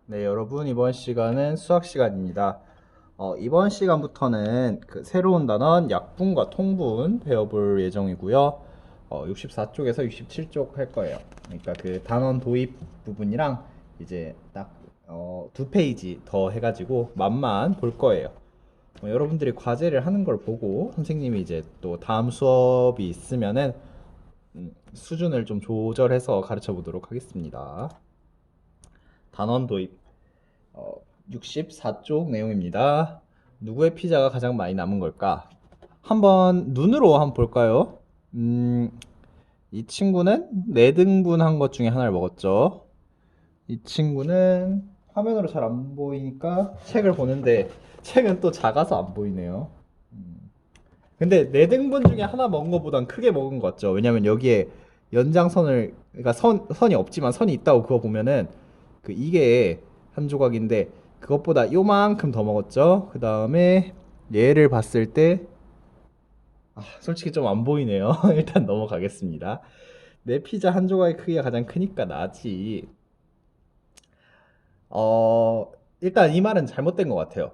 네, 여러분, 이번 시간은 수학 시간입니다. 이번 시간부터는 그 새로운 단원 약분과 통분 배워볼 예정이고요. 64쪽에서 67쪽 할 거예요. 그러니까 그 단원 도입 부분이랑 이제 딱, 두 페이지 더 해가지고 맛만 볼 거예요. 여러분들이 과제를 하는 걸 보고 선생님이 이제 또 다음 수업이 있으면은 수준을 좀 조절해서 가르쳐 보도록 하겠습니다. 단원 도입. 64쪽 내용입니다. 누구의 피자가 가장 많이 남은 걸까? 한번 눈으로 한번 볼까요? 이 친구는 4등분 한 것 중에 하나를 먹었죠. 이 친구는 화면으로 잘 안 보이니까 책을 보는데 책은 또 작아서 안 보이네요. 근데 4등분 중에 하나 먹은 것보단 크게 먹은 것 같죠? 왜냐면 여기에 연장선을, 그러니까 선이 없지만 선이 있다고 그거 보면은 이게 한 조각인데 그것보다 요만큼 더 먹었죠. 그 다음에 얘를 봤을 때 솔직히 좀 안 보이네요. 일단 넘어가겠습니다. 내 피자 한 조각의 크기가 가장 크니까 나지. 어 일단 이 말은 잘못된 것 같아요.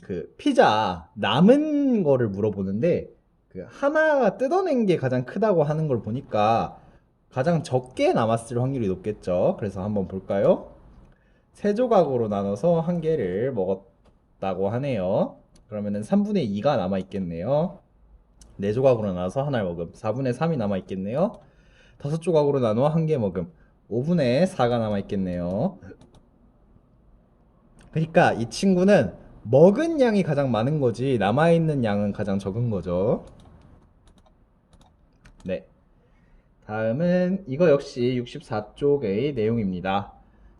그 피자 남은 거를 물어보는데 그 하나 뜯어낸 게 가장 크다고 하는 걸 보니까 가장 적게 남았을 확률이 높겠죠. 그래서 한번 볼까요? 세 조각으로 나눠서 한 개를 먹었다고 하네요. 그러면은 3분의 2가 남아 있겠네요. 네 조각으로 나눠서 하나를 먹음. 4분의 3이 남아 있겠네요. 다섯 조각으로 나눠 한 개 먹음. 5분의 4가 남아 있겠네요. 그러니까 이 친구는 먹은 양이 가장 많은 거지 남아있는 양은 가장 적은 거죠. 네. 다음은 이거 역시 64쪽의 내용입니다.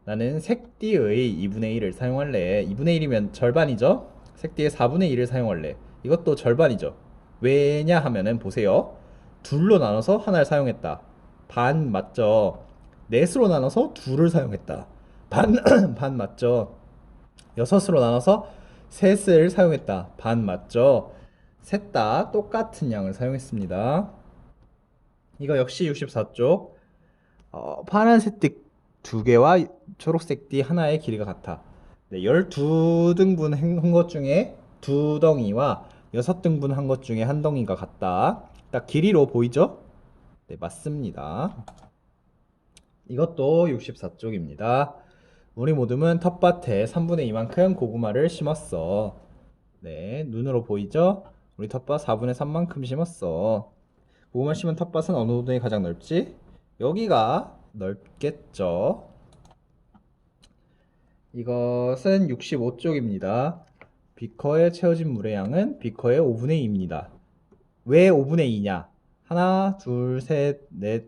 나는 색띠의 2분의 1을 사용할래. 2분의 1이면 절반이죠? 색띠의 4분의 1을 사용할래. 이것도 절반이죠. 왜냐 하면은 보세요. 둘로 나눠서 하나를 사용했다. 반 맞죠? 넷으로 나눠서 둘을 사용했다. 반, 반 맞죠? 여섯으로 나눠서 셋을 사용했다. 반 맞죠? 셋 다 똑같은 양을 사용했습니다. 이거 역시 64쪽. 파란색 띠 2개와 초록색 띠 하나의 길이가 같아. 네, 12등분 한 것 중에 2덩이와 6등분 한 것 중에 한 덩이가 같다. 딱 길이로 보이죠? 네, 맞습니다. 이것도 64쪽입니다. 우리 모둠은 텃밭에 3분의 2만큼 고구마를 심었어. 네, 눈으로 보이죠? 우리 텃밭 4분의 3만큼 심었어. 고구마 심은 텃밭은 어느 부분이 가장 넓지? 여기가 넓겠죠. 이것은 65쪽입니다. 비커에 채워진 물의 양은 비커의 5분의 2입니다. 왜 5분의 2냐? 하나, 둘, 셋, 넷,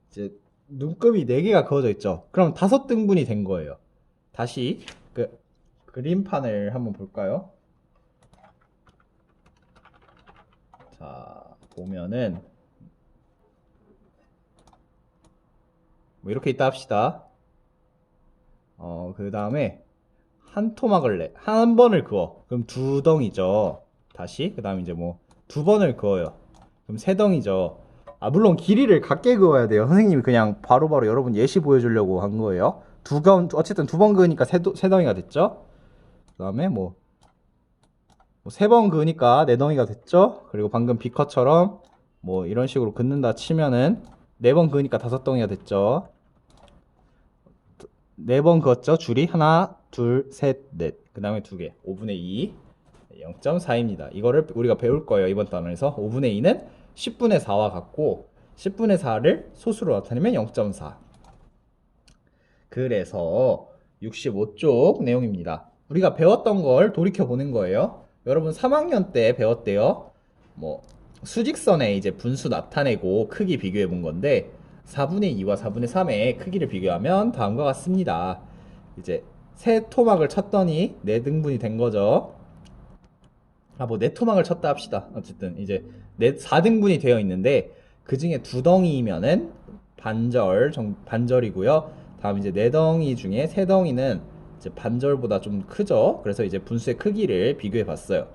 이제 눈금이 4개가 그어져 있죠. 그럼 5등분이 된 거예요. 다시 그 그림판을 한번 볼까요? 자, 보면은 뭐 이렇게 있다 합시다. 그 다음에 한 토막을 한 번을 그어. 그럼 2덩이죠. 다시 그 다음에 이제 뭐 2번을 그어요. 그럼 3덩이죠. 물론 길이를 같게 그어야 돼요. 선생님이 그냥 바로바로 여러분 예시 보여주려고 한 거예요. 어쨌든 2번 그으니까 세 덩이가 됐죠. 그 다음에 뭐 3번 그으니까 4덩이가 됐죠. 그리고 방금 비커처럼 뭐 이런 식으로 긋는다 치면은 4번 그으니까 5덩이가 됐죠. 4번 그었죠. 줄이 하나, 둘, 셋, 넷. 그 다음에 2개. 5분의 2. 0.4입니다. 이거를 우리가 배울 거예요. 이번 단원에서. 5분의 2는 10분의 4와 같고 10분의 4를 소수로 나타내면 0.4. 그래서 65쪽 내용입니다. 우리가 배웠던 걸 돌이켜 보는 거예요. 여러분 3학년 때 배웠대요. 뭐 수직선에 이제 분수 나타내고 크기 비교해 본 건데 4분의 2와 4분의 3의 크기를 비교하면 다음과 같습니다. 이제 세 토막을 쳤더니 4등분이 된 거죠. 뭐 4토막을 쳤다 합시다. 어쨌든 이제 4등분이 되어 있는데 그 중에 2덩이면은 반절이고요. 다음 이제 4덩이 중에 3덩이는 이제 반절보다 좀 크죠. 그래서 이제 분수의 크기를 비교해 봤어요.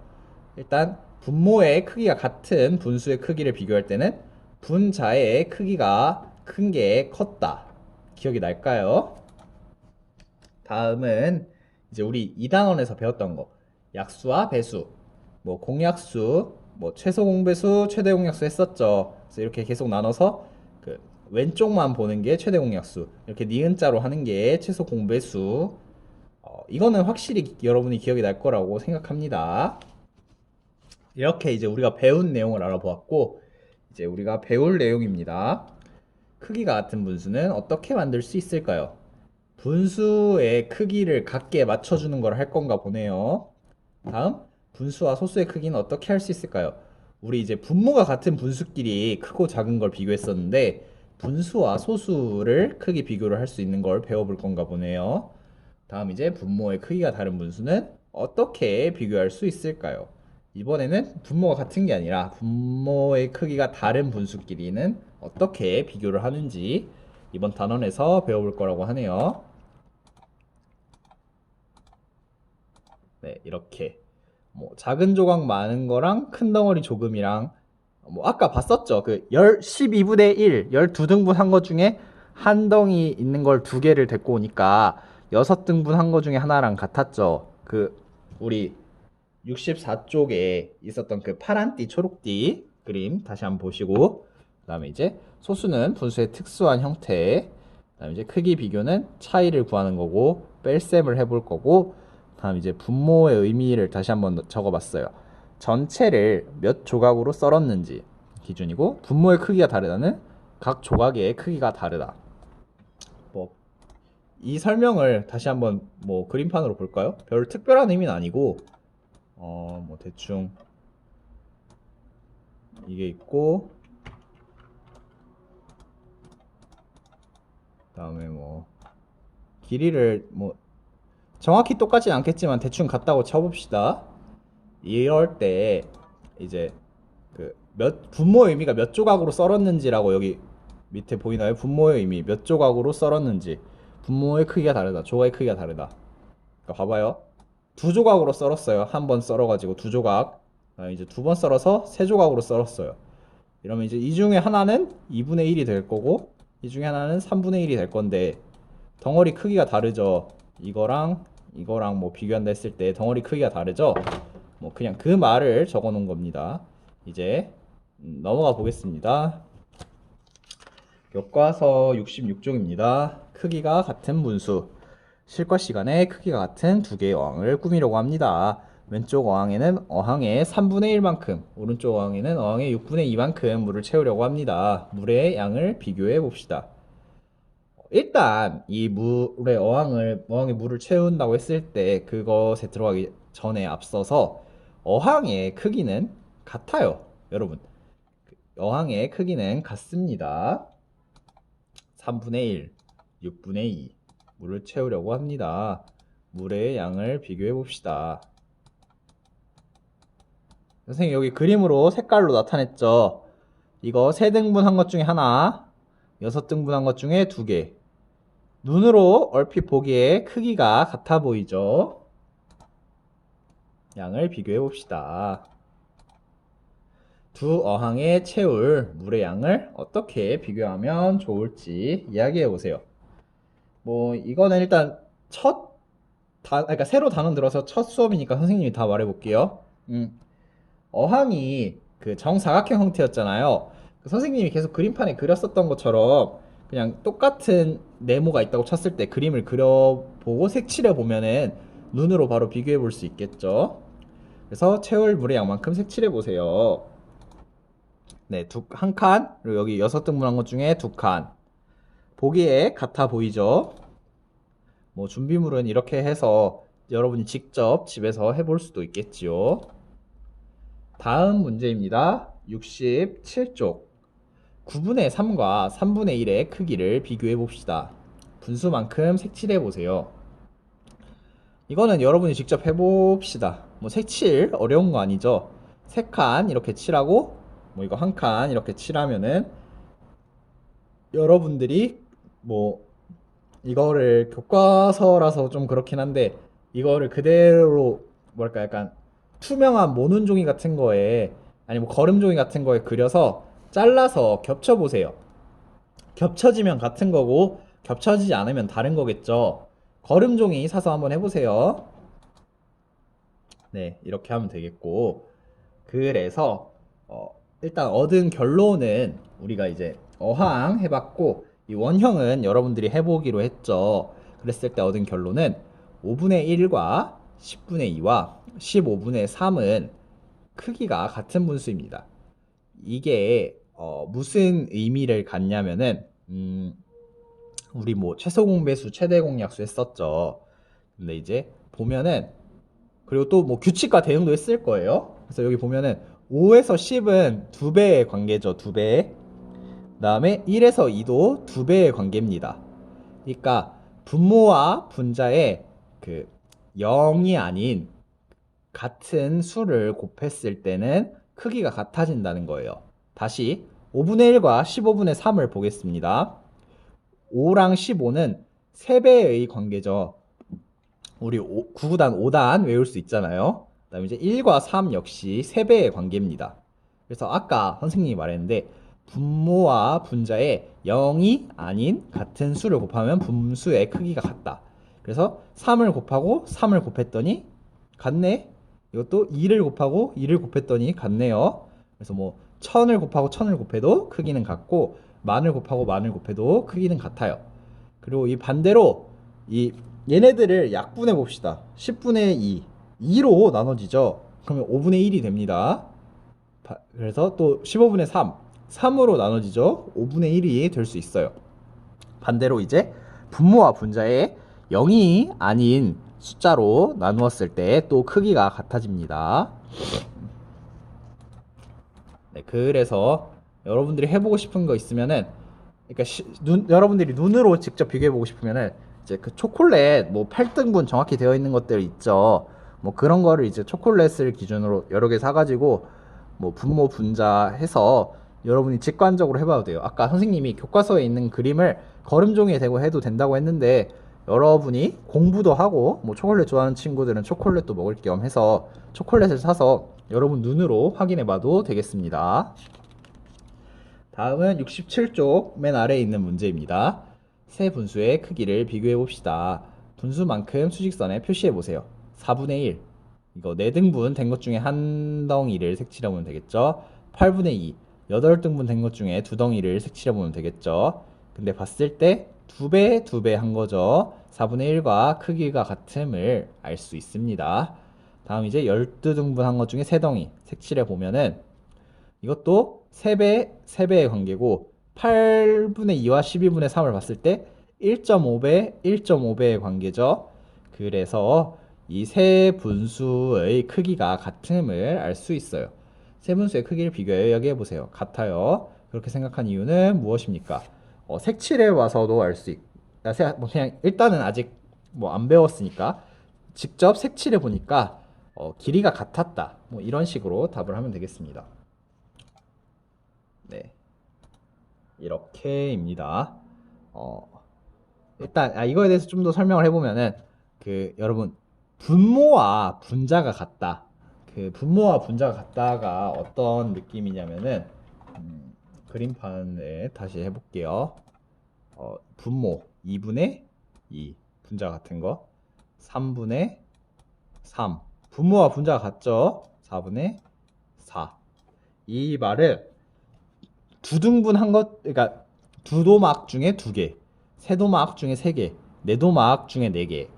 일단 분모의 크기가 같은 분수의 크기를 비교할 때는 분자의 크기가 큰 게 컸다. 기억이 날까요? 다음은 이제 우리 2단원에서 배웠던 거. 약수와 배수, 뭐 공약수, 뭐 최소 공배수, 최대 공약수 했었죠. 그래서 이렇게 계속 나눠서 그 왼쪽만 보는 게 최대 공약수, 이렇게 니은자로 하는 게 최소 공배수. 이거는 확실히 여러분이 기억이 날 거라고 생각합니다. 이렇게 이제 우리가 배운 내용을 알아보았고, 이제 우리가 배울 내용입니다. 크기가 같은 분수는 어떻게 만들 수 있을까요? 분수의 크기를 같게 맞춰주는 걸 할 건가 보네요. 다음, 분수와 소수의 크기는 어떻게 할 수 있을까요? 우리 이제 분모가 같은 분수끼리 크고 작은 걸 비교했었는데, 분수와 소수를 크기 비교를 할 수 있는 걸 배워볼 건가 보네요. 다음 이제 분모의 크기가 다른 분수는 어떻게 비교할 수 있을까요? 이번에는 분모가 같은 게 아니라 분모의 크기가 다른 분수끼리는 어떻게 비교를 하는지 이번 단원에서 배워볼 거라고 하네요. 네, 이렇게 뭐 작은 조각 많은 거랑 큰 덩어리 조금이랑, 뭐 아까 봤었죠. 그 12분의 1, 12등분 한 거 중에 한 덩이 있는 걸 두 개를 데리고 오니까 6등분 한 거 중에 하나랑 같았죠. 그 우리 64쪽에 있었던 그 파란띠, 초록띠 그림 다시 한번 보시고, 그다음에 이제 소수는 분수의 특수한 형태, 그다음에 이제 크기 비교는 차이를 구하는 거고 뺄셈을 해볼 거고, 다음 이제 분모의 의미를 다시 한번 적어봤어요. 전체를 몇 조각으로 썰었는지 기준이고, 분모의 크기가 다르다는 각 조각의 크기가 다르다. 뭐 이 설명을 다시 한번 뭐 그림판으로 볼까요? 별 특별한 의미는 아니고, 뭐 대충 이게 있고, 그다음에 뭐 길이를 뭐 정확히 똑같진 않겠지만 대충 같다고 쳐봅시다. 이럴 때 이제 그 분모의 의미가 몇 조각으로 썰었는지라고 여기 밑에 보이나요? 분모의 의미 몇 조각으로 썰었는지, 분모의 크기가 다르다, 조각의 크기가 다르다. 그러니까 봐봐요. 두 조각으로 썰었어요. 한 번 썰어가지고 두 조각. 이제 두 번 썰어서 세 조각으로 썰었어요. 이러면 이제 이 중에 하나는 2분의 1이 될 거고, 이 중에 하나는 3분의 1이 될 건데, 덩어리 크기가 다르죠. 이거랑 뭐 비교한다 했을 때 덩어리 크기가 다르죠. 뭐 그냥 그 말을 적어 놓은 겁니다. 이제 넘어가 보겠습니다. 교과서 66쪽입니다. 크기가 같은 분수. 실과 시간에 크기가 같은 두 개의 어항을 꾸미려고 합니다. 왼쪽 어항에는 어항의 3분의 1만큼, 오른쪽 어항에는 어항의 6분의 2만큼 물을 채우려고 합니다. 물의 양을 비교해 봅시다. 일단 이 물의 어항에 물을 채운다고 했을 때 그것에 들어가기 전에 앞서서 어항의 크기는 같아요. 여러분, 어항의 크기는 같습니다. 3분의 1, 6분의 2 물을 채우려고 합니다. 물의 양을 비교해 봅시다. 선생님 여기 그림으로 색깔로 나타냈죠. 이거 3등분 한 것 중에 하나, 6등분 한 것 중에 2개. 눈으로 얼핏 보기에 크기가 같아 보이죠. 양을 비교해 봅시다. 두 어항에 채울 물의 양을 어떻게 비교하면 좋을지 이야기해 보세요. 뭐 이거는 일단 그러니까 새로 단원 들어서 첫 수업이니까 선생님이 다 말해 볼게요. 어항이 그 정사각형 형태였잖아요. 선생님이 계속 그림판에 그렸었던 것처럼 그냥 똑같은 네모가 있다고 쳤을 때 그림을 그려보고 색칠해 보면은 눈으로 바로 비교해 볼 수 있겠죠. 그래서 채울 물의 양만큼 색칠해 보세요. 네, 한 칸, 그리고 여기 6등분 한 것 중에 2칸. 보기에 같아 보이죠? 뭐 준비물은 이렇게 해서 여러분이 직접 집에서 해볼 수도 있겠지요. 다음 문제입니다. 67쪽. 9분의 3과 3분의 1의 크기를 비교해 봅시다. 분수만큼 색칠해 보세요. 이거는 여러분이 직접 해봅시다. 뭐 색칠 어려운 거 아니죠? 3칸 이렇게 칠하고, 뭐 이거 한 칸 이렇게 칠하면은 여러분들이 뭐 이거를 교과서라서 좀 그렇긴 한데, 이거를 그대로 뭐랄까 약간 투명한 모눈 종이 같은 거에, 아니 뭐 거름 종이 같은 거에 그려서 잘라서 겹쳐 보세요. 겹쳐지면 같은 거고 겹쳐지지 않으면 다른 거겠죠. 걸음종이 사서 한번 해보세요. 네, 이렇게 하면 되겠고, 그래서 일단 얻은 결론은 우리가 이제 어항 해봤고, 이 원형은 여러분들이 해보기로 했죠. 그랬을 때 얻은 결론은 5분의 1과 10분의 2와 15분의 3은 크기가 같은 분수입니다. 이게 무슨 의미를 갖냐면은 우리 뭐 최소 공배수, 최대 공약수 했었죠. 근데 이제 보면은 그리고 또 뭐 규칙과 대응도 했을 거예요. 그래서 여기 보면은 5에서 10은 2배의 관계죠. 2배. 그다음에 1에서 2도 2배의 관계입니다. 그러니까 분모와 분자의 그 0이 아닌 같은 수를 곱했을 때는 크기가 같아진다는 거예요. 다시 5분의 1과 15분의 3을 보겠습니다. 5랑 15는 3배의 관계죠. 우리 9구단 5단 외울 수 있잖아요. 그 다음에 이제 1과 3 역시 3배의 관계입니다. 그래서 아까 선생님이 말했는데 분모와 분자의 0이 아닌 같은 수를 곱하면 분수의 크기가 같다. 그래서 3을 곱하고 3을 곱했더니 같네. 이것도 2를 곱하고 2를 곱했더니 같네요. 그래서 뭐 1000을 곱하고 1000을 곱해도 크기는 같고 만을 곱하고 만을 곱해도 크기는 같아요. 그리고 이 반대로 이 얘네들을 약분해 봅시다. 10분의 2 2로 나눠지죠. 그러면 5분의 1이 됩니다. 그래서 또 15분의 3 3으로 나눠지죠. 5분의 1이 될 수 있어요. 반대로 이제 분모와 분자의 0이 아닌 숫자로 나누었을 때 또 크기가 같아집니다. 네, 그래서 여러분들이 해보고 싶은 거 있으면은 그러니까 여러분들이 눈으로 직접 비교해보고 싶으면은 이제 그 초콜릿 뭐 8등분 정확히 되어 있는 것들 있죠. 뭐 그런 거를 이제 초콜릿을 기준으로 여러 개 사가지고 뭐 분모 분자 해서 여러분이 직관적으로 해봐도 돼요. 아까 선생님이 교과서에 있는 그림을 걸음종이에 대고 해도 된다고 했는데 여러분이 공부도 하고 뭐 초콜릿 좋아하는 친구들은 초콜릿도 먹을 겸 해서 초콜릿을 사서 여러분 눈으로 확인해봐도 되겠습니다. 다음은 67쪽 맨 아래에 있는 문제입니다. 세 분수의 크기를 비교해 봅시다. 분수만큼 수직선에 표시해 보세요. 4분의 1. 이거 4등분 된 것 중에 한 덩이를 색칠해 보면 되겠죠. 8분의 2. 8등분 된 것 중에 두 덩이를 색칠해 보면 되겠죠. 근데 봤을 때 2배, 2배 한 거죠. 4분의 1과 크기가 같음을 알 수 있습니다. 다음 이제 12등분 한 것 중에 3덩이 색칠해 보면은 이것도 3배, 3배의 관계고 8분의 2와 12분의 3을 봤을 때 1.5배, 1.5배의 관계죠. 그래서 이 세 분수의 크기가 같음을 알 수 있어요. 세 분수의 크기를 비교해 여기해 보세요. 같아요. 그렇게 생각한 이유는 무엇입니까? 색칠해 와서도 알 수 있. 뭐 그냥 일단은 아직 뭐 안 배웠으니까 직접 색칠해 보니까 길이가 같았다. 뭐 이런 식으로 답을 하면 되겠습니다. 네, 이렇게입니다. 일단 이거에 대해서 좀 더 설명을 해보면은 여러분 분모와 분자가 같다. 그 분모와 분자가 같다가 어떤 느낌이냐면은 그림판에 다시 해볼게요. 분모 2분의 2 분자 같은 거 3분의 3 분모와 분자가 같죠. 4분의 4 이 말은 두 등분 한 것, 그러니까 두 도막 중에 두 개, 세 도막 중에 세 개, 네 도막 중에 네 개.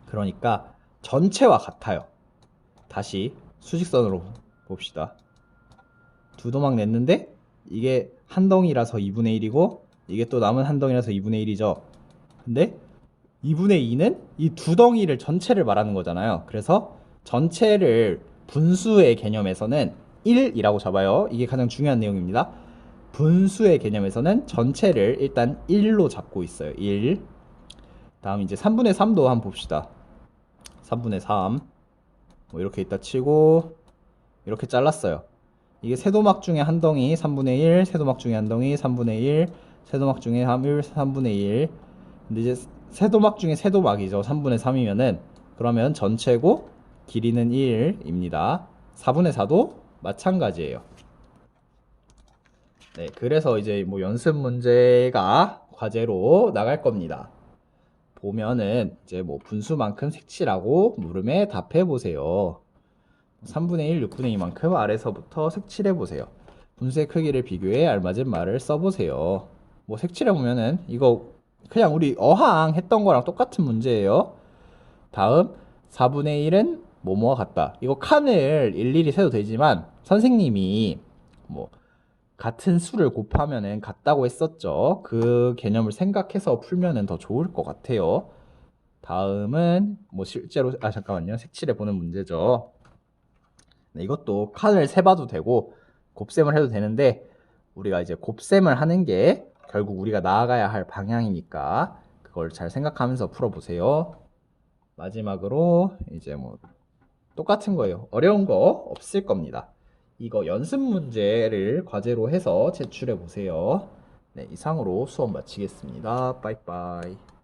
그러니까 전체와 같아요. 다시 수직선으로 봅시다. 두 도막 냈는데 이게 한 덩이라서 2분의 1이고 이게 또 남은 한 덩이라서 2분의 1이죠. 근데 2분의 2는 이 두 덩이를 전체를 말하는 거잖아요. 그래서 전체를 분수의 개념에서는 1이라고 잡아요. 이게 가장 중요한 내용입니다. 분수의 개념에서는 전체를 일단 1로 잡고 있어요. 1. 다음 이제 3분의 3도 한번 봅시다. 3분의 3. 뭐 이렇게 있다 치고 이렇게 잘랐어요. 이게 세도막 중에 한 덩이 3분의 1, 세도막 중에 한 덩이 3분의 1, 세도막 중에 3분의 1. 근데 이제 세도막 중에 세도막이죠. 3분의 3이면은 그러면 전체고 길이는 1입니다. 4분의 4도 마찬가지예요. 네, 그래서 이제 뭐 연습 문제가 과제로 나갈 겁니다. 보면은 이제 뭐 분수만큼 색칠하고 물음에 답해 보세요. 3분의 1, 6분의 2만큼 아래서부터 색칠해 보세요. 분수의 크기를 비교해 알맞은 말을 써보세요. 뭐 색칠해 보면은 이거 그냥 우리 어항 했던 거랑 똑같은 문제예요. 다음 4분의 1은 뭐뭐와 같다. 이거 칸을 일일이 세도 되지만 선생님이 뭐 같은 수를 곱하면은 같다고 했었죠. 그 개념을 생각해서 풀면은 더 좋을 것 같아요. 다음은 뭐 실제로 잠깐만요. 색칠해 보는 문제죠. 네, 이것도 칸을 세봐도 되고 곱셈을 해도 되는데 우리가 이제 곱셈을 하는 게 결국 우리가 나아가야 할 방향이니까 그걸 잘 생각하면서 풀어보세요. 마지막으로 이제 뭐 똑같은 거예요. 어려운 거 없을 겁니다. 이거 연습 문제를 과제로 해서 제출해 보세요. 네, 이상으로 수업 마치겠습니다. 빠이빠이.